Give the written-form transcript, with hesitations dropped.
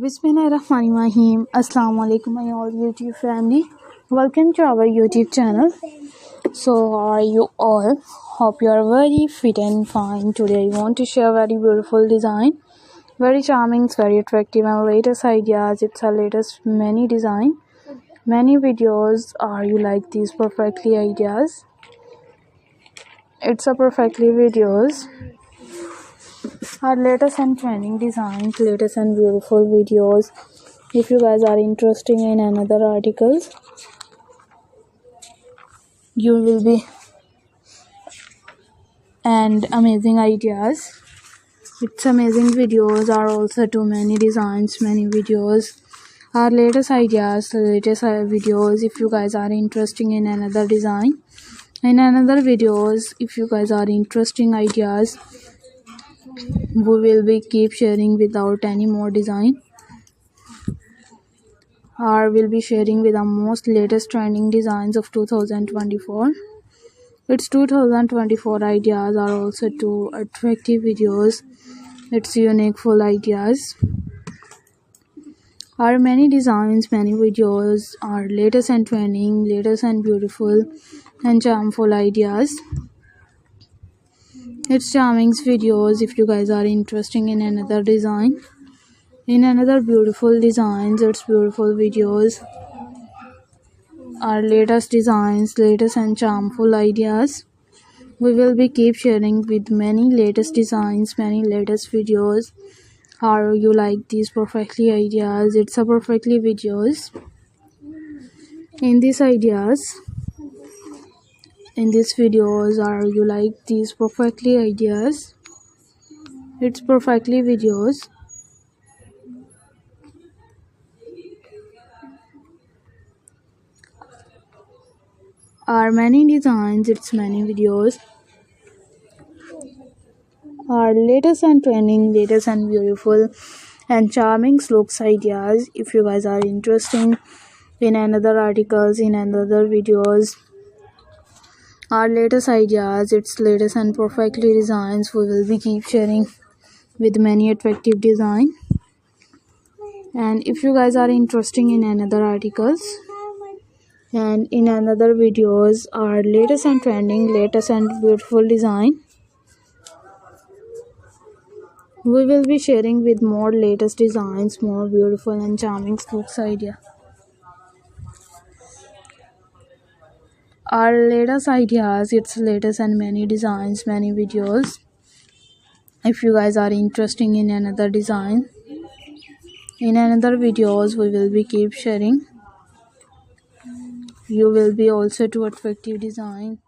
Bismillahirrahmanirrahim. Assalamu alaikum my all YouTube family. Welcome to our YouTube channel. So how are you all? Hope you are very fit and fine. Today I want to share very beautiful design. Very charming, very attractive and latest ideas. It's our latest many design. Many videos. Are you like these perfectly ideas? It's a perfectly videos. Our latest and trending designs, latest and beautiful videos. If you guys are interested in another articles, you will be and amazing ideas. It's amazing videos are also too many designs, many videos. Our latest ideas, latest videos. If you guys are interested in another design, in another videos, if you guys are interesting ideas, we will be keep sharing without any more design. Or will be sharing with the most latest trending designs of 2024. Its 2024 ideas are also two attractive videos. It's unique full ideas. Our many designs, many videos are latest and trending, latest and beautiful and charmful ideas. It's charming videos. If you guys are interested in another design, in another beautiful designs, it's beautiful videos. Our latest designs, latest and charmful ideas. We will be keep sharing with many latest designs, many latest videos. How you like these perfectly ideas? It's a perfectly videos. In these ideas, in these videos, are you like these perfectly ideas? It's perfectly videos. Are many designs, it's many videos. Our latest and trending, latest and beautiful and charming looks ideas. If you guys are interested in another articles, in another videos, our latest ideas, its latest and perfectly designs, we will be keep sharing with many attractive design. And if you guys are interested in another articles and in another videos, our latest and trending, latest and beautiful design, we will be sharing with more latest designs, more beautiful and charming looks idea. Our latest ideas, its latest and many designs, many videos. If you guys are interested in another design, in another videos, we will be keep sharing. You will be also to attractive design.